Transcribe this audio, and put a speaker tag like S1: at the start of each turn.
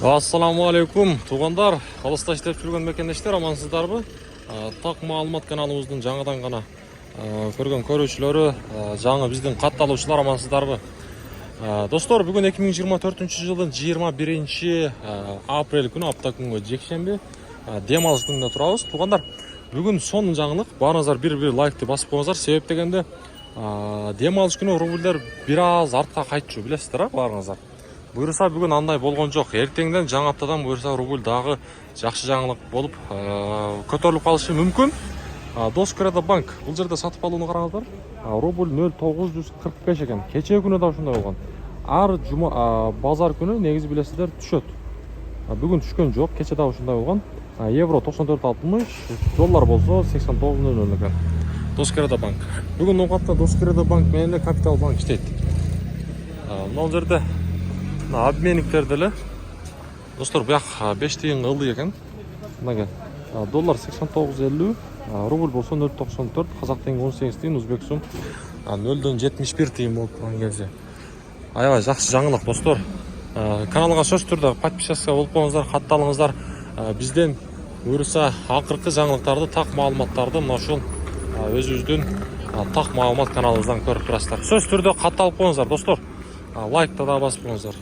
S1: Ассаламу алейкум, туғандар, қалыста іштеп жүрген мекендештер, амансыздарбы? Так маалымат каналыбыздын жаңадан гана көргөн көрүүчүлөрү, жаңы биздин катталуучулар, амансыздарбы? Достор, бүгүн 2024-жылдын 21 апрель күнү, апта күнгө жекшемби, дем алыш күнүнө турабыз. Туғандар, бүгүн сонун жаңылык, баарыңыздар бир лайкты басып коюңуздар. Себеп дегенде, дем алыш күнү рубльдер бир аз артка кайтчу, билесиздер, баарыңыздар. Буйруса бүгүн андай болгон жок. Эртеңден жаңы аптадан буйруса рубль дагы жакшы жаңылык болуп көтөрүлүп калышы мүмкүн. Доскреdo банк бул жерде сатып алууну караңыздар. Рубль 0,945 экен. Кечээ күнү да ушундай болгон. Ар базар күнү негизи билесиздер түшөт. Бүгүн түшкөн жок, кечээ да ушундай болгон. Евро 94.60, доллар болсо 89.00 экен. Доскреdo банк. Бүгүн ноқатта Доскреdo банк менен Капитал банк иштейт. Мына жерде обменниктер деле. Достор, бияк 5 тиын ылдый экен. Мынага доллар 89.50, рубль болсо 0.94, казак теңге 18 тиын, узбек сум 0.71 тиын болуп турган кезде. Аябай жакшы жаңылык, достор. Каналга сөзсүз түрдө подписчика болуп коюңуздар, катталыңыздар. Бизден буйруса акыркы жаңылыктарды, так маалыматтарды мына ушул өзүбүздүн так маалымат каналыбыздан көрүп турасыздар. Сөзсүз түрдө катталып коюңуздар, достор. Лайкты да басып коюңуздар.